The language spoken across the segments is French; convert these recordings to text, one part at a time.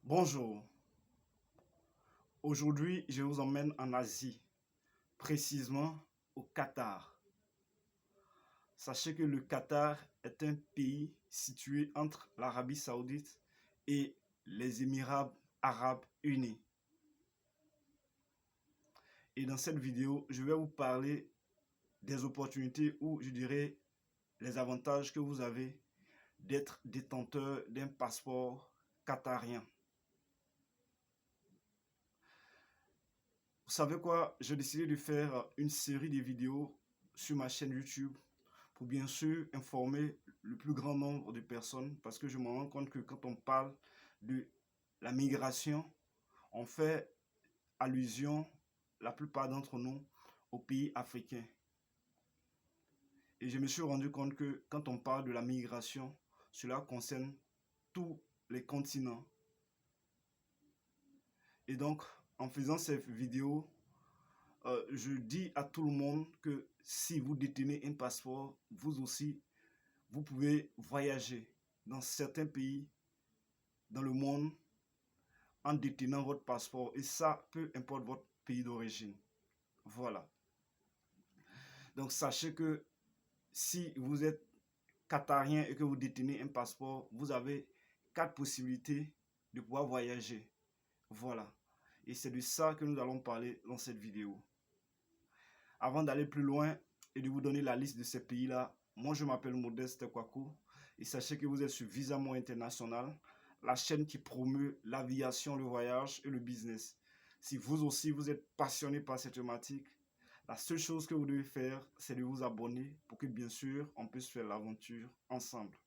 Bonjour, aujourd'hui je vous emmène en Asie, précisément au Qatar. Sachez que le Qatar est un pays situé entre l'Arabie Saoudite et les Émirats Arabes Unis. Et dans cette vidéo, je vais vous parler des opportunités ou je dirais les avantages que vous avez d'être détenteur d'un passeport qatarien. Vous savez quoi? J'ai décidé de faire une série de vidéos sur ma chaîne YouTube pour bien sûr informer le plus grand nombre de personnes parce que je me rends compte que quand on parle de la migration, on fait allusion, la plupart d'entre nous, aux pays africains. Et je me suis rendu compte que quand on parle de la migration, cela concerne tous les continents. Et donc, en faisant ces vidéos, je dis à tout le monde que si vous détenez un passeport, vous aussi, vous pouvez voyager dans certains pays dans le monde en détenant votre passeport. Et ça, peu importe votre pays d'origine. Voilà. Donc, sachez que si vous êtes qatarien et que vous détenez un passeport, vous avez 4 possibilités de pouvoir voyager. Voilà. Et c'est de ça que nous allons parler dans cette vidéo. Avant d'aller plus loin et de vous donner la liste de ces pays-là, moi je m'appelle Modeste Kwaku et sachez que vous êtes sur Visa Mo International, la chaîne qui promeut l'aviation, le voyage et le business. Si vous aussi vous êtes passionné par cette thématique, la seule chose que vous devez faire, c'est de vous abonner pour que bien sûr on puisse faire l'aventure ensemble.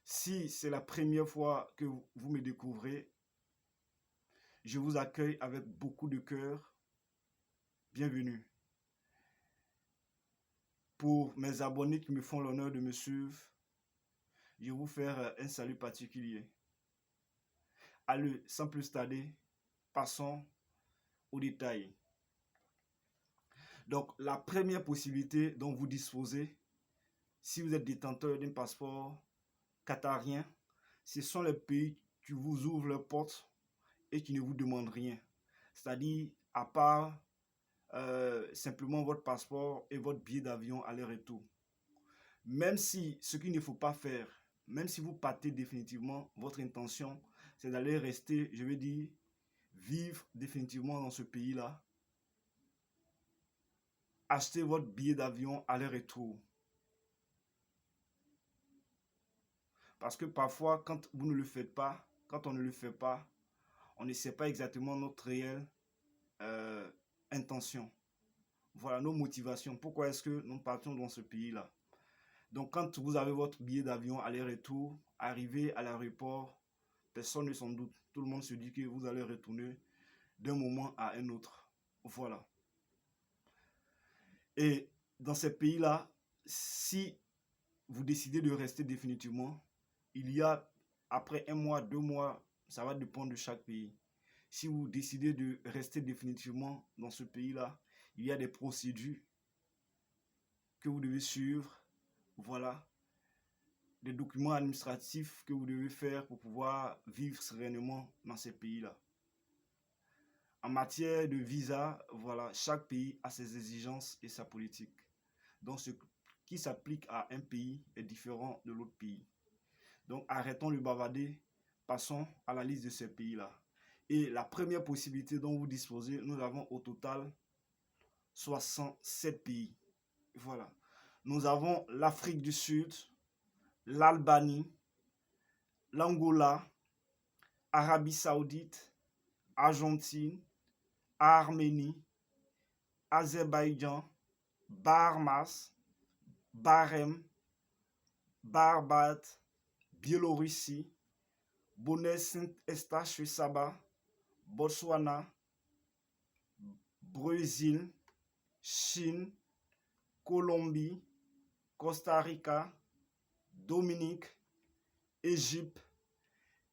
Si c'est la première fois que vous me découvrez, je vous accueille avec beaucoup de cœur. Bienvenue. Pour mes abonnés qui me font l'honneur de me suivre, je vais vous faire un salut particulier. Allez, sans plus tarder, passons aux détails. Donc, la première possibilité dont vous disposez, si vous êtes détenteur d'un passeport qatarien, ce sont les pays qui vous ouvrent leurs portes et qui ne vous demandent rien. C'est-à-dire, à part simplement votre passeport et votre billet d'avion aller-retour. Même si ce qu'il ne faut pas faire, même si vous partez définitivement, votre intention, c'est d'aller rester, je veux dire, vivre définitivement dans ce pays-là. Achetez votre billet d'avion aller-retour. Parce que parfois, quand vous ne le faites pas, quand on ne le fait pas, on ne sait pas exactement notre réelle intention. Voilà nos motivations. Pourquoi est-ce que nous partons dans ce pays-là? Donc, quand vous avez votre billet d'avion aller-retour, arrivé à l'aéroport, personne ne s'en doute. Tout le monde se dit que vous allez retourner d'un moment à un autre. Voilà. Et dans ces pays-là, si vous décidez de rester définitivement, il y a, après 1 mois, 2 mois, ça va dépendre de chaque pays. Si vous décidez de rester définitivement dans ce pays-là, il y a des procédures que vous devez suivre. Voilà. Des documents administratifs que vous devez faire pour pouvoir vivre sereinement dans ces pays-là. En matière de visa, voilà, chaque pays a ses exigences et sa politique. Donc, ce qui s'applique à un pays est différent de l'autre pays. Donc, arrêtons le bavarder, passons à la liste de ces pays-là. Et la première possibilité dont vous disposez, nous avons au total 67 pays. Voilà. Nous avons l'Afrique du Sud, l'Albanie, l'Angola, Arabie Saoudite, Argentine, Arménie, Azerbaïdjan, Bahamas, Bahreïn, Barbade, Biélorussie, Bonnets-Saint-Eustache-Saba, Botswana, Brésil, Chine, Colombie, Costa Rica, Dominique, Égypte,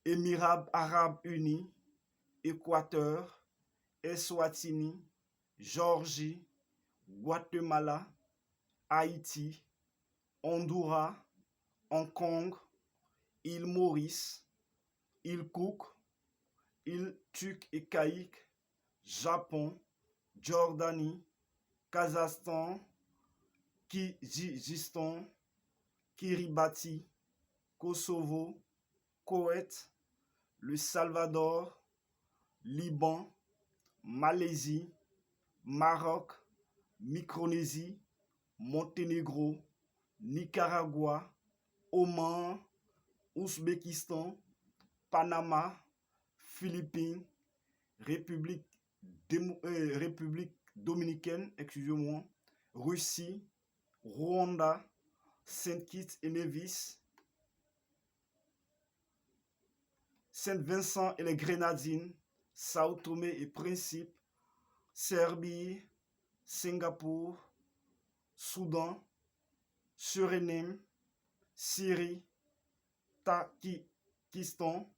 Émirats Arabes Unis, Équateur, Eswatini, Géorgie, Guatemala, Haïti, Honduras, Hong Kong, île Maurice, île Cook, île Turques et Caïques, Japon, Jordanie, Kazakhstan, Kirghizistan, Kiribati, Kosovo, Koweït, le Salvador, Liban, Malaisie, Maroc, Micronésie, Monténégro, Nicaragua, Oman, Ouzbékistan, Panama, Philippines, République dominicaine, excusez-moi, Russie, Rwanda, Saint-Kitts et Nevis, Saint-Vincent et les Grenadines, Sao Tomé et Principe, Serbie, Singapour, Soudan, Suriname, Syrie, Tadjikistan,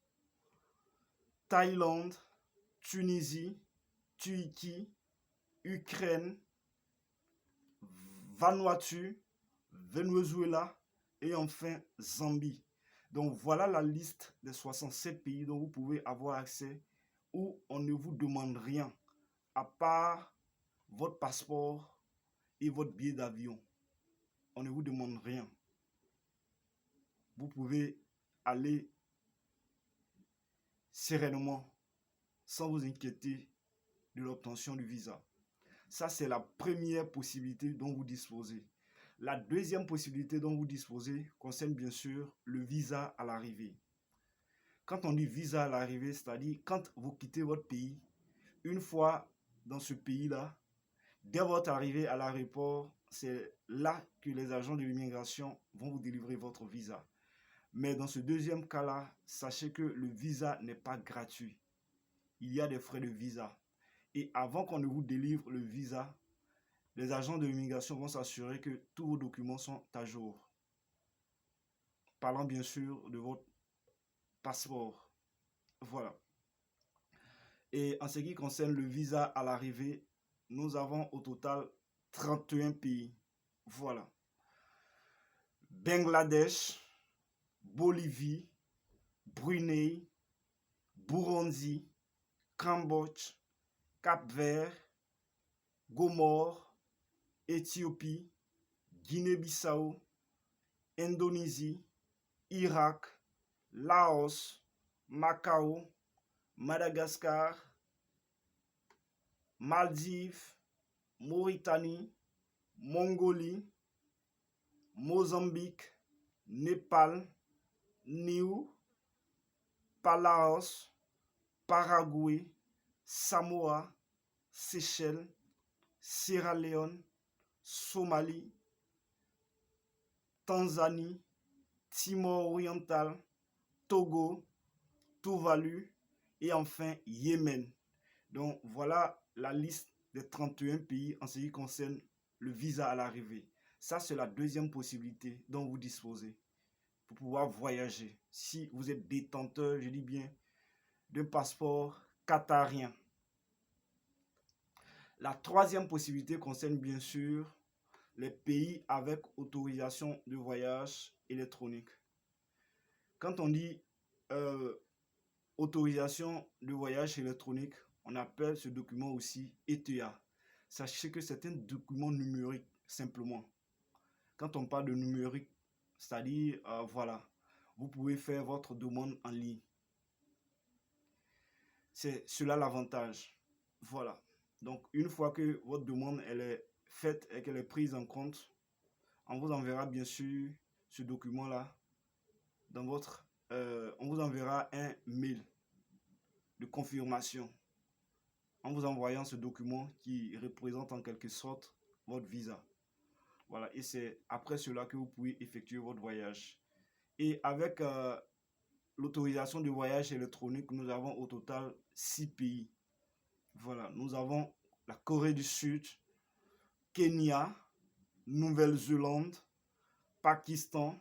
Thaïlande, Tunisie, Turquie, Ukraine, Vanuatu, Venezuela et enfin Zambie. Donc voilà la liste des 67 pays dont vous pouvez avoir accès où on ne vous demande rien à part votre passeport et votre billet d'avion. On ne vous demande rien. Vous pouvez aller sereinement sans vous inquiéter de l'obtention du visa. Ça, c'est la première possibilité dont vous disposez. La deuxième possibilité dont vous disposez concerne bien sûr le visa à l'arrivée. Quand on dit visa à l'arrivée, c'est-à-dire quand vous quittez votre pays, une fois dans ce pays-là, dès votre arrivée à l'aéroport, c'est là que les agents de l'immigration vont vous délivrer votre visa. Mais dans ce deuxième cas-là, sachez que le visa n'est pas gratuit. Il y a des frais de visa. Et avant qu'on ne vous délivre le visa, les agents de l'immigration vont s'assurer que tous vos documents sont à jour. Parlant bien sûr de votre passeport. Voilà. Et en ce qui concerne le visa à l'arrivée, nous avons au total 31 pays. Voilà. Bangladesh, Bolivie, Brunei, Burundi, Cambodge, Cap-Vert, Gomore, Éthiopie, Guinée-Bissau, Indonésie, Irak, Laos, Macao, Madagascar, Maldives, Mauritanie, Mongolie, Mozambique, Népal, Niue, Palaos, Paraguay, Samoa, Seychelles, Sierra Leone, Somalie, Tanzanie, Timor oriental, Togo, Tuvalu et enfin Yémen. Donc voilà la liste des 31 pays en ce qui concerne le visa à l'arrivée. Ça, c'est la deuxième possibilité dont vous disposez pour pouvoir voyager. Si vous êtes détenteur, je dis bien, d'un passeport qatarien. La troisième possibilité concerne bien sûr les pays avec autorisation de voyage électronique. Quand on dit autorisation de voyage électronique, on appelle ce document aussi ETA. Sachez que c'est un document numérique simplement. Quand on parle de numérique, c'est-à-dire, voilà, vous pouvez faire votre demande en ligne. C'est cela l'avantage. Voilà. Donc, une fois que votre demande elle est faite et qu'elle est prise en compte, on vous enverra bien sûr ce document-là dans votre... on vous enverra un mail de confirmation en vous envoyant ce document qui représente en quelque sorte votre visa. Voilà, et c'est après cela que vous pouvez effectuer votre voyage. Et avec l'autorisation de voyage électronique, nous avons au total 6 pays. Voilà, nous avons la Corée du Sud, Kenya, Nouvelle-Zélande, Pakistan,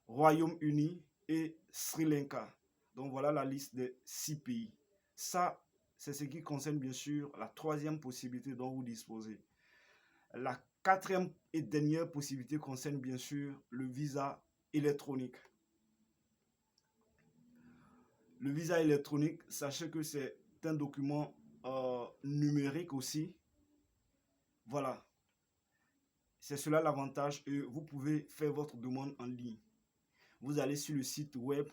Royaume-Uni et Sri Lanka. Donc voilà la liste des 6 pays. Ça, c'est ce qui concerne bien sûr la troisième possibilité dont vous disposez. La quatrième et dernière possibilité concerne bien sûr le visa électronique. Le visa électronique, sachez que c'est un document numérique aussi. Voilà, c'est cela l'avantage et vous pouvez faire votre demande en ligne. Vous allez sur le site web,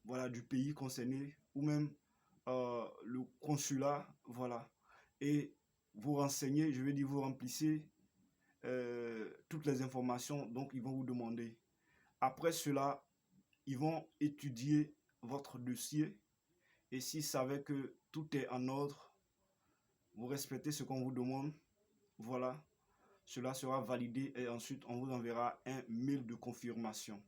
voilà, du pays concerné ou même le consulat, voilà, et vous renseignez, je veux dire, vous remplissez toutes les informations, donc ils vont vous demander. Après cela, ils vont étudier votre dossier et s'ils savaient que tout est en ordre, vous respectez ce qu'on vous demande, voilà, cela sera validé et ensuite on vous enverra un mail de confirmation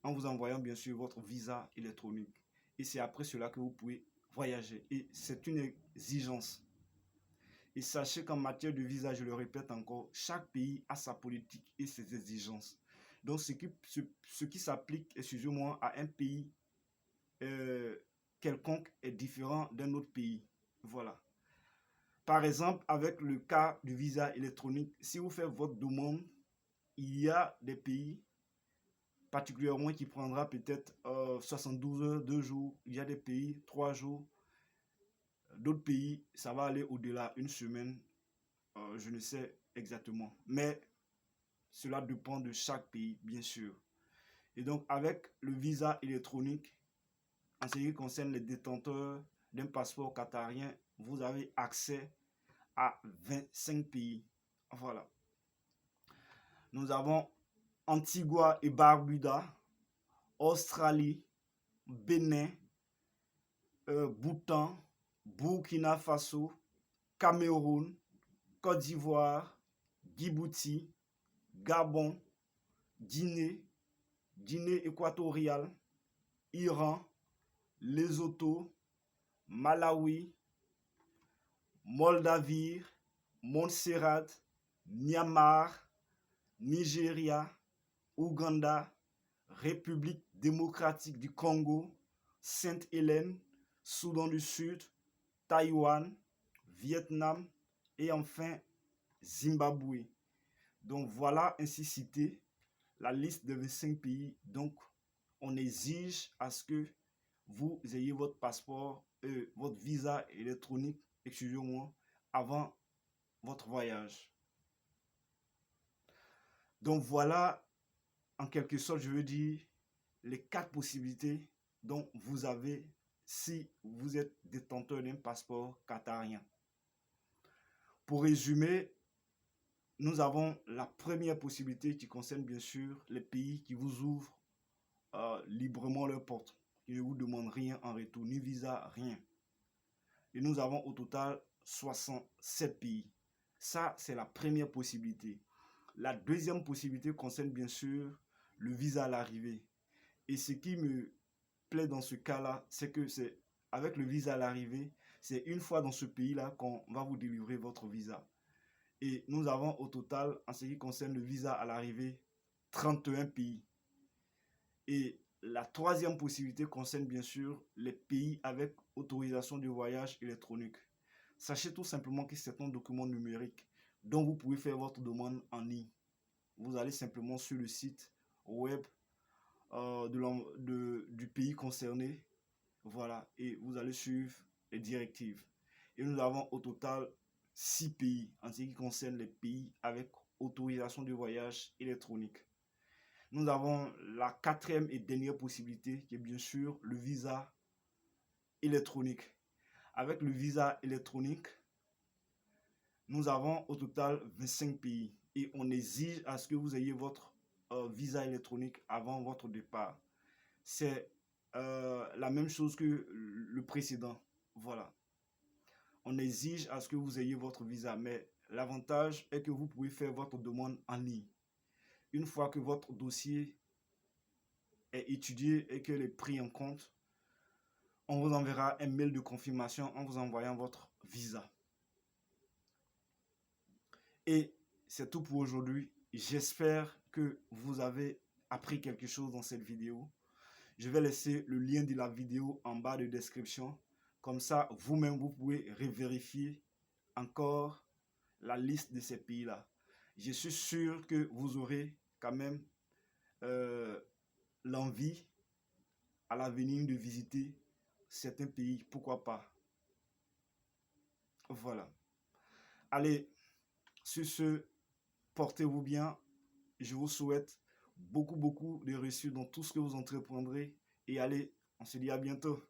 en vous envoyant bien sûr votre visa électronique. Et c'est après cela que vous pouvez voyager. Et c'est une exigence. Et sachez qu'en matière de visa, je le répète encore, chaque pays a sa politique et ses exigences. Donc ce qui s'applique, excusez-moi, à un pays quelconque est différent d'un autre pays. Voilà. Par exemple, avec le cas du visa électronique, si vous faites votre demande, il y a des pays particulièrement qui prendra peut-être 72 heures, 2 jours. Il y a des pays, 3 jours. D'autres pays, ça va aller au-delà, une semaine. Je ne sais exactement. Mais cela dépend de chaque pays, bien sûr. Et donc, avec le visa électronique, en ce qui concerne les détenteurs d'un passeport qatarien, vous avez accès à 25 pays. Voilà. Nous avons Antigua et Barbuda, Australie, Bénin, Bhoutan, Burkina Faso, Cameroun, Côte d'Ivoire, Djibouti, Gabon, Guinée, Guinée équatoriale, Iran, Lesotho, Malawi, Moldavie, Montserrat, Myanmar, Nigeria, Ouganda, République démocratique du Congo, Sainte-Hélène, Soudan du Sud, Taïwan, Vietnam et enfin Zimbabwe. Donc voilà ainsi cité la liste de 25 pays. Donc on exige à ce que vous ayez votre passeport, votre visa électronique, excusez-moi, avant votre voyage. Donc voilà, en quelque sorte, je veux dire, les 4 possibilités dont vous avez si vous êtes détenteur d'un passeport qatarien. Pour résumer, nous avons la première possibilité qui concerne bien sûr les pays qui vous ouvrent librement leurs portes, qui ne vous demandent rien en retour, ni visa, rien. Et nous avons au total 67 pays. Ça, c'est la première possibilité. La deuxième possibilité concerne bien sûr le visa à l'arrivée. Et ce qui me plaît dans ce cas-là, c'est que c'est avec le visa à l'arrivée, c'est une fois dans ce pays-là qu'on va vous délivrer votre visa. Et nous avons au total, en ce qui concerne le visa à l'arrivée, 31 pays. Et la troisième possibilité concerne bien sûr les pays avec autorisation de voyage électronique. Sachez tout simplement que c'est un document numérique dont vous pouvez faire votre demande en ligne. Vous allez simplement sur le site web du pays concerné, voilà, et vous allez suivre les directives. Et nous avons au total 6 pays en ce qui concerne les pays avec autorisation de voyage électronique. Nous avons la quatrième et dernière possibilité qui est bien sûr le visa électronique. Avec le visa électronique, nous avons au total 25 pays et on exige à ce que vous ayez votre visa électronique avant votre départ. C'est la même chose que le précédent. Voilà. On exige à ce que vous ayez votre visa, mais l'avantage est que vous pouvez faire votre demande en ligne. Une fois que votre dossier est étudié et que les pris en compte, on vous enverra un mail de confirmation en vous envoyant votre visa. Et c'est tout pour aujourd'hui. J'espère que vous avez appris quelque chose dans cette vidéo. Je vais laisser le lien de la vidéo en bas de description. Comme ça, vous-même, vous pouvez revérifier encore la liste de ces pays-là. Je suis sûr que vous aurez quand même l'envie à l'avenir de visiter certains pays, pourquoi pas. Voilà. Allez, sur ce, portez-vous bien. Je vous souhaite beaucoup de réussite dans tout ce que vous entreprendrez. Et allez, on se dit à bientôt.